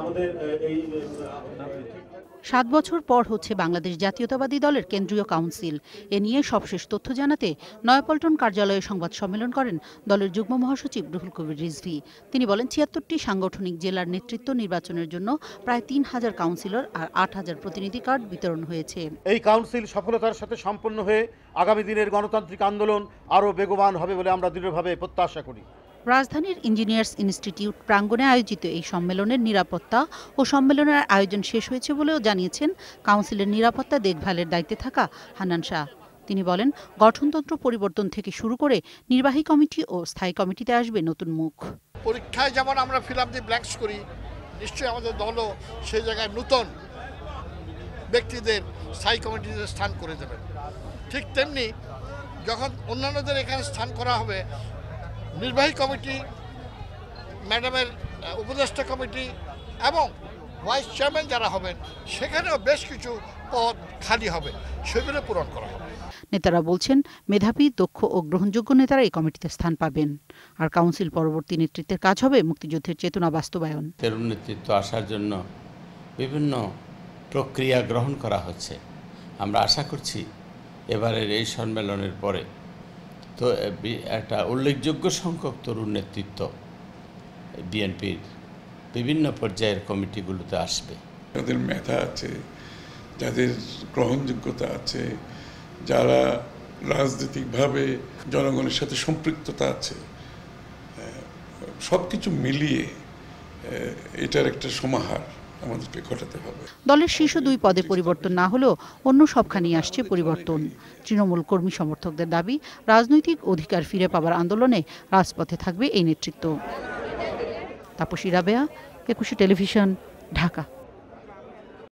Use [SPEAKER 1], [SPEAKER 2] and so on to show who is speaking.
[SPEAKER 1] আমাদের এই
[SPEAKER 2] 7 বছর পর হচ্ছে বাংলাদেশ জাতীয়তাবাদী দলের কেন্দ্রীয় কাউন্সিল। এ নিয়ে সবশেষ তথ্য জানাতে নয়াপল্টন কার্যালয়ে সংবাদ সম্মেলন করেন দলের যুগ্ম মহাসচিব রুহুল কবির রিজভী। তিনি বলেন ৭৬টি সাংগঠনিক জেলার নেতৃত্ব নির্বাচনের জন্য প্রায় ৩,০০০ কাউন্সিলর আর ৮,০০০ প্রতিনিধি কার্ড বিতরণ হয়েছে।
[SPEAKER 3] এই কাউন্সিল সফলতার সাথে সম্পন্ন হয়ে আগামী দিনের গণতান্ত্রিক আন্দোলন আরও বেগবান হবে বলে আমরা দৃঢ়ভাবে প্রত্যাশা করি।
[SPEAKER 2] রাজধানীর ইঞ্জিনিয়ার্স ইনস্টিটিউট প্রাঙ্গণে আয়োজিত এই সম্মেলনের নিরাপত্তা ও সম্মেলনের আয়োজন শেষ হয়েছে বলেও জানিয়েছেন কাউন্সিলের নিরাপত্তা দেখভালের দায়িত্বে থাকা হান্নান শাহ। তিনি বলেন, গঠনতন্ত্র পরিবর্তন থেকে শুরু করে নির্বাহী কমিটি ও স্থায়ী কমিটিতে আসবে নতুন মুখ।
[SPEAKER 4] পরীক্ষায় যেমন আমরা ফিল আপ দি ব্ল্যাঙ্কস করি, নিশ্চয়ই আমাদের দলও সেই জায়গায় নতুন ব্যক্তিদের স্থায়ী কমিটিতে স্থান করে দেবেন। ঠিক তেমনি যখন অন্যান্যদের এখানে স্থান করা হবে, নির্বাহী কমিটি, ম্যাডামের উপদেষ্টা কমিটি এবং ভাইস চেয়ারম্যান যারা হবেন সেখানেও বেশ কিছু পদ খালি হবে, সেগুলো পূরণ করা হবে।
[SPEAKER 2] নেতারা বলছেন, মেধাবী, দক্ষ ও গ্রহণযোগ্য নেতারা এই কমিটিতে স্থান পাবেন। আর কাউন্সিল পরবর্তী নেতৃত্বের কাজ হবে মুক্তিযুদ্ধের চেতনা বাস্তবায়ন।
[SPEAKER 5] তরুণ নেতৃত্ব আসার জন্য বিভিন্ন প্রক্রিয়া গ্রহণ করা হচ্ছে। আমরা আশা করছি এবারের এই সম্মেলনের পরে তো একটা উল্লেখযোগ্য সংখ্যক তরুণ নেতৃত্ব বিএনপির বিভিন্ন পর্যায়ের কমিটিগুলোতে আসবে।
[SPEAKER 6] যাদের মেধা আছে, যাদের গ্রহণযোগ্যতা আছে, যারা রাজনৈতিকভাবে জনগণের সাথে সম্পৃক্ততা আছে, সব কিছু মিলিয়ে এটার একটা সমাহার আমাদেরকে ঘটাতে হবে।
[SPEAKER 2] দলের শীর্ষ 2 পদে পরিবর্তন না হলেও অন্য সবখানেই আসছে পরিবর্তন। তৃণমূল কর্মী সমর্থকদের দাবি, রাজনৈতিক অধিকার ফিরে পাওয়ার আন্দোলনে রাজপথে থাকবে এই নেতৃত্ব। তাপসী রাবেয়া, একুশে টেলিভিশন, ঢাকা।